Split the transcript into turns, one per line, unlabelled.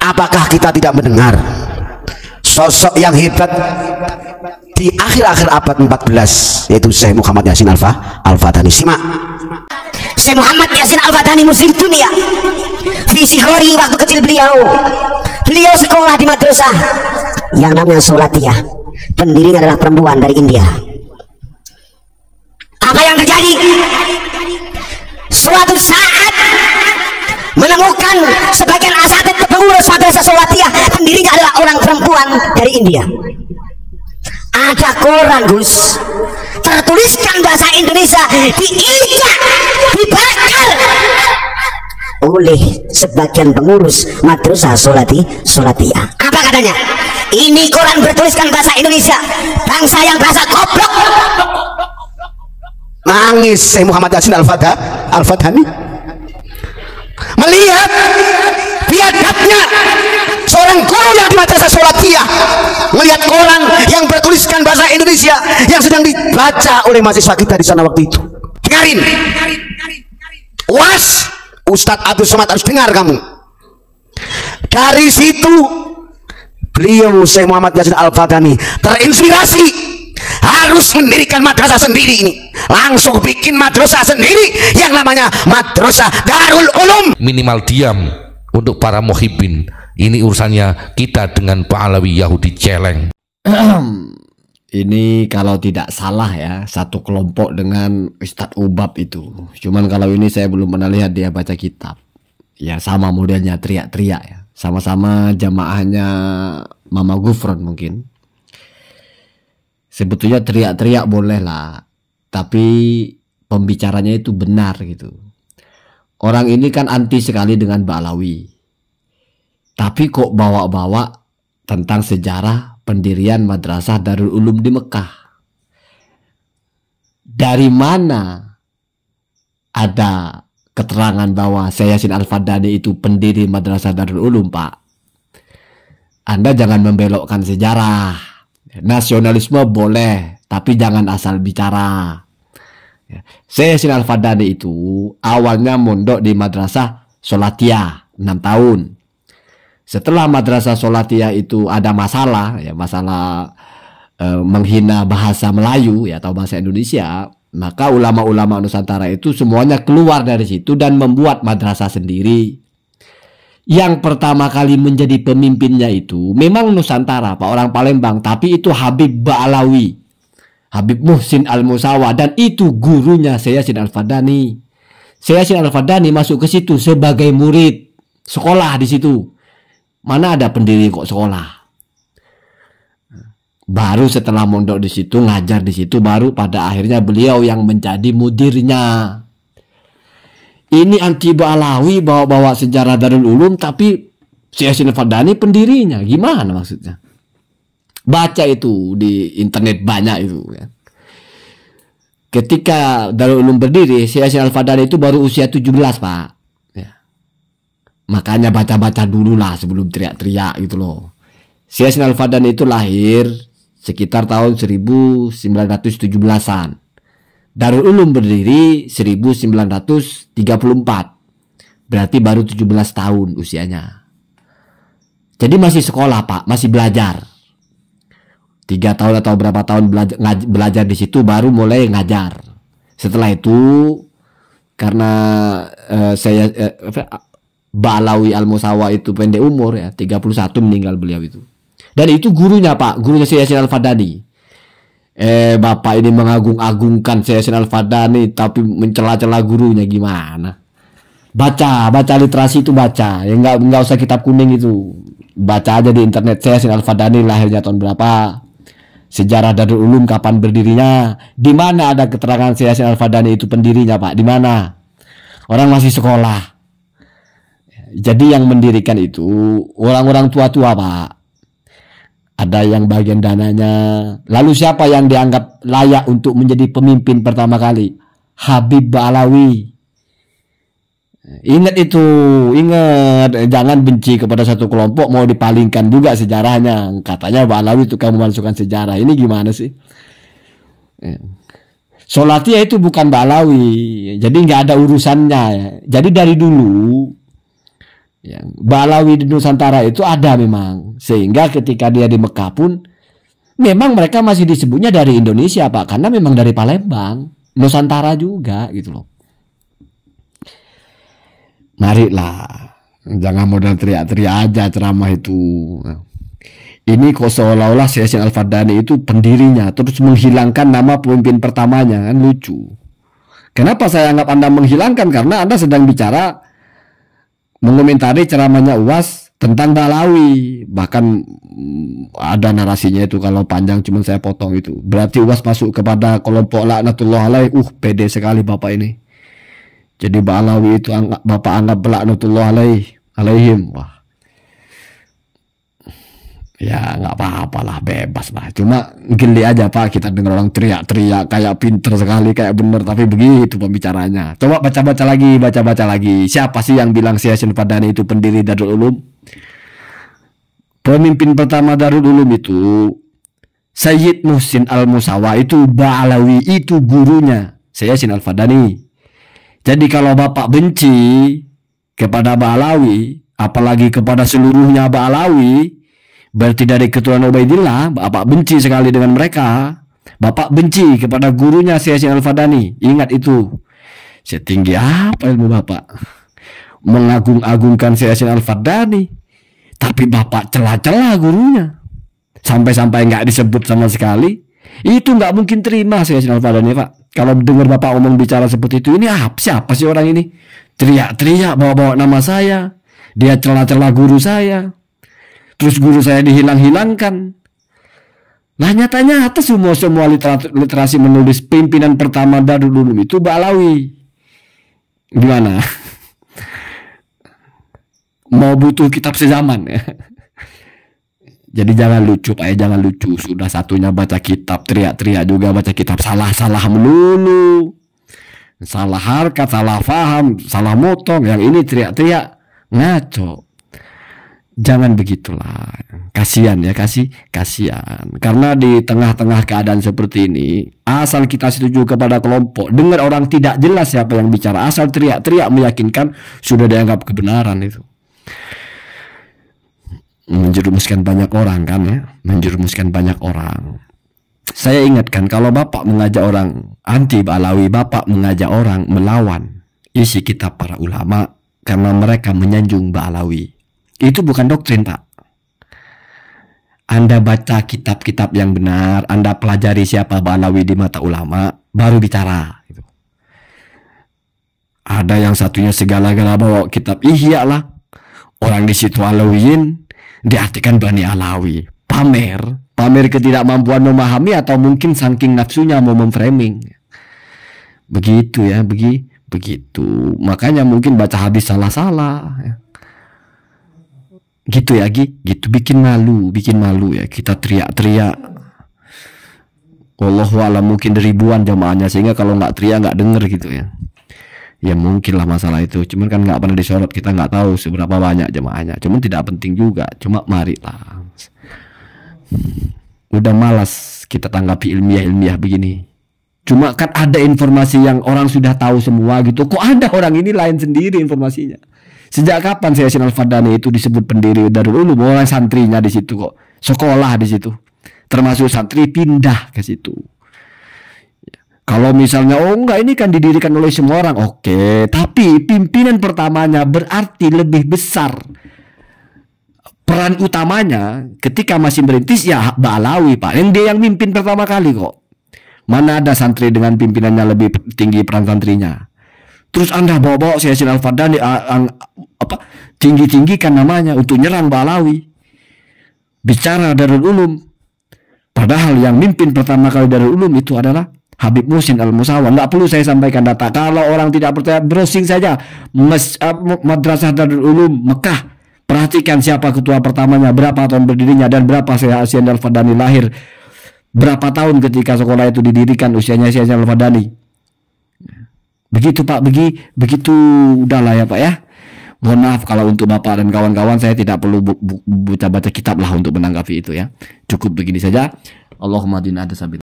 apakah kita tidak mendengar sosok yang hebat di akhir-akhir abad 14, yaitu Syekh Muhammad Yasin Al-Fatani. Simak. Syekh Muhammad Yasin Al-Fatani muslim dunia. Visi Hori waktu kecil beliau sekolah di madrasah yang namanya Solatiyah. Pendirinya adalah perempuan dari India. Apa yang terjadi? Suatu saat menemukan sebagian asatidz pengurus madrasah Solatiyah, pendirinya adalah orang perempuan dari India. Ada koran, Gus, tertuliskan bahasa Indonesia, diinjak, dibakar oleh sebagian pengurus madrasah Solatiyah. Apa katanya? Ini koran bertuliskan bahasa Indonesia, bangsa yang bahasa goblok. Nangis Syekh Muhammad Yasin Al-Fatani melihat biadabnya seorang guru yang di madrasah Solatiyah, melihat koran yang bertuliskan bahasa Indonesia yang sedang dibaca oleh mahasiswa kita di sana waktu itu. Dengarin, was Ustadz Abdul Somad, harus dengar kamu. Dari situ beliau Syekh Muhammad Yasin Al-Fatani terinspirasi harus mendirikan madrasah sendiri. Ini langsung bikin madrasah sendiri yang namanya Madrasah Darul Ulum.
Minimal diam untuk para muhibbin. Ini urusannya kita dengan Pak Alawi Yahudi celeng.
Ini kalau tidak salah ya, satu kelompok dengan Ustadz Ubab itu. Cuman kalau ini saya belum pernah lihat dia baca kitab. Ya sama modelnya, teriak-teriak ya. Sama-sama jamaahnya Mama Gufron mungkin. Sebetulnya teriak-teriak boleh lah, tapi pembicaranya itu benar gitu. Orang ini kan anti sekali dengan Mbak Alawi, tapi kok bawa-bawa tentang sejarah pendirian Madrasah Darul Ulum di Mekah. Dari mana ada keterangan bahwa Syekh Yasin Al-Fatani itu pendiri Madrasah Darul Ulum, Pak? Anda jangan membelokkan sejarah. Nasionalisme boleh, tapi jangan asal bicara. Syekh Yasin Al-Fatani itu awalnya mondok di Madrasah Solatiyah 6 tahun. Setelah Madrasah Solatiyah itu ada masalah, ya masalah menghina bahasa Melayu ya atau bahasa Indonesia, maka ulama-ulama Nusantara itu semuanya keluar dari situ dan membuat madrasah sendiri. Yang pertama kali menjadi pemimpinnya itu memang Nusantara, Pak, orang Palembang, tapi itu Habib Ba'alawi, Habib Muhsin Al-Musawa, dan itu gurunya Syekh Yasin Al-Fatani. Syekh Yasin Al-Fatani masuk ke situ sebagai murid, sekolah di situ. Mana ada pendiri kok sekolah? Baru setelah mondok di situ, ngajar di situ, baru pada akhirnya beliau yang menjadi mudirnya. Ini anti Ba'alawi, bawa-bawa sejarah Darul Ulum, tapi Syekh Yasin Al-Fatani pendirinya. Gimana maksudnya? Baca itu di internet banyak itu ya. Ketika Darul Ulum berdiri, Syekh Yasin Al-Fatani itu baru usia 17, Pak ya. Makanya baca-baca dulu lah sebelum teriak-teriak gitu loh. Syekh Yasin Al-Fatani itu lahir sekitar tahun 1917-an. Darul Ulum berdiri 1934. Berarti baru 17 tahun usianya. Jadi masih sekolah, Pak, masih belajar. 3 tahun atau berapa tahun belajar di situ baru mulai ngajar. Setelah itu karena saya Ba'alawi Al-Musawa itu pendek umur ya, 31 meninggal beliau itu. Dan itu gurunya, Pak, gurunya Syekh Yasin Al-Fatani. Bapak ini mengagung-agungkan Syekh Yasin Al-Fatani tapi mencela-cela gurunya, gimana? Baca literasi itu baca. Ya enggak usah kitab kuning itu. Baca aja di internet Syekh Yasin Al-Fatani lahirnya tahun berapa? Sejarah Darul Ulum kapan berdirinya? Di mana ada keterangan Syekh Yasin Al-Fatani itu pendirinya, Pak? Di mana? Orang masih sekolah. Jadi yang mendirikan itu orang-orang tua-tua, Pak. Ada yang bagian dananya. Lalu siapa yang dianggap layak untuk menjadi pemimpin pertama kali? Habib Ba'alawi. Ingat itu, ingat. Jangan benci kepada satu kelompok, mau dipalingkan juga sejarahnya. Katanya Ba'alawi itu kamu masukkan sejarah. Ini gimana sih? Solatiyah itu bukan Ba'alawi. Jadi nggak ada urusannya. Jadi dari dulu, Yang Ba'alawi di Nusantara itu ada memang, sehingga ketika dia di Mekah pun memang mereka masih disebutnya dari Indonesia Pak, karena memang dari Palembang, Nusantara juga gitu loh. Marilah, jangan modal teriak-teriak aja ceramah itu. Ini kok seolah-olah Syekh Yasin Al-Fadani itu pendirinya, terus menghilangkan nama pemimpin pertamanya, kan lucu. Kenapa saya anggap Anda menghilangkan? Karena Anda sedang bicara, mengomentari ceramahnya UAS tentang Ba'alawi. Bahkan ada narasinya itu, kalau panjang cuman saya potong itu. Berarti UAS masuk kepada kelompok laknatullah alaih. Pede sekali Bapak ini. Jadi Ba'alawi itu Bapak anggap laknatullah alaihim. Wah. Ya nggak apa-apa lah, bebas lah. Cuma geli aja Pak, kita dengar orang teriak-teriak kayak pinter sekali, kayak bener, tapi begitu pembicaranya. Coba baca-baca lagi. Siapa sih yang bilang Syekh Yasin Al-Fadani itu pendiri Darul Ulum? Pemimpin pertama Darul Ulum itu Sayyid Muhsin Al-Musawa, itu Ba'alawi, itu gurunya Syekh Yasin Al-Fadani. Jadi kalau Bapak benci kepada Ba'alawi, apalagi kepada seluruhnya Ba'alawi, berarti dari keturunan Ubaidillah, Bapak benci sekali dengan mereka. Bapak benci kepada gurunya Syekh Yasin Al-Fadani. Ingat itu. Setinggi apa ilmu Bapak? Mengagung-agungkan Syekh Yasin Al-Fadani, tapi Bapak celah-celah gurunya. Sampai-sampai nggak disebut sama sekali. Itu nggak mungkin terima Syekh Yasin Al-Fadani Pak. Kalau dengar Bapak ngomong bicara seperti itu, ini siapa sih orang ini? Teriak-teriak bawa-bawa nama saya. Dia celah-celah guru saya. Terus guru saya dihilang-hilangkan. Nah nyata-nyata semua literasi menulis pimpinan pertama Darul Ulum itu Ba'alawi. Gimana? Mau butuh kitab sezaman ya? Jadi jangan lucu Pak ya, jangan lucu. Sudah satunya baca kitab, teriak-teriak juga baca kitab, salah-salah melulu. Salah harkat, salah faham, salah motong. Yang ini teriak-teriak, ngaco. Jangan begitulah, kasihan ya, kasihan. Karena di tengah-tengah keadaan seperti ini, asal kita setuju kepada kelompok, dengar orang tidak jelas siapa yang bicara, asal teriak-teriak meyakinkan, sudah dianggap kebenaran itu. Menjerumuskan banyak orang kan ya, menjerumuskan banyak orang. Saya ingatkan, kalau Bapak mengajak orang anti Ba'alawi, Bapak mengajak orang melawan isi kitab para ulama karena mereka menyanjung Ba'alawi. Itu bukan doktrin Pak. Anda baca kitab-kitab yang benar, Anda pelajari siapa Ba'alawi di mata ulama, baru bicara gitu. Ada yang satunya segala-gala bawa kitab Ihya lah. Orang di situ Alawiyin, diartikan Bani Alawi. Pamer ketidakmampuan memahami, atau mungkin saking nafsunya mau memframing. Begitu ya, begitu. Makanya mungkin baca hadis salah-salah ya. Gitu ya, gitu bikin malu ya, kita teriak-teriak. Wallahu a'lam, mungkin ribuan jamaahnya, sehingga kalau nggak teriak nggak denger gitu ya. Ya mungkin lah masalah itu, cuman kan nggak pernah disorot, kita nggak tahu seberapa banyak jamaahnya. Cuman tidak penting juga, cuma marilah. Udah malas kita tanggapi ilmiah begini. Cuma kan ada informasi yang orang sudah tahu semua gitu. Kok ada orang ini lain sendiri informasinya? Sejak kapan Syekh Yasin Al-Fadani itu disebut pendiri Darul Ulum? Orang santrinya di situ kok, sekolah di situ, termasuk santri pindah ke situ. Kalau misalnya enggak, ini kan didirikan oleh semua orang, oke, tapi pimpinan pertamanya berarti lebih besar peran utamanya ketika masih merintis ya Ba'alawi Pak, yang dia yang mimpin pertama kali kok. Mana ada santri dengan pimpinannya lebih tinggi peran santrinya? Terus Anda bawa-bawa Syekh Yasin Al-Fadani tinggi-tinggikan namanya untuk nyerang Ba'alawi, bicara Darul Ulum. Padahal yang mimpin pertama kali Darul Ulum itu adalah Habib Muhsin Al-Musawa. Nggak perlu saya sampaikan data. Kalau orang tidak percaya, browsing saja Madrasah Darul Ulum Mekah. Perhatikan siapa ketua pertamanya, berapa tahun berdirinya, dan berapa Syekh Yasin Al-Fadani lahir. Berapa tahun ketika sekolah itu didirikan, usianya Syekh Yasin Al-Fadani. Begitu Pak, begitu udahlah ya Pak ya. Mohon maaf kalau untuk Bapak dan kawan-kawan saya tidak perlu baca kitab lah untuk menanggapi itu ya. Cukup begini saja. Allahumma dina ada sabit.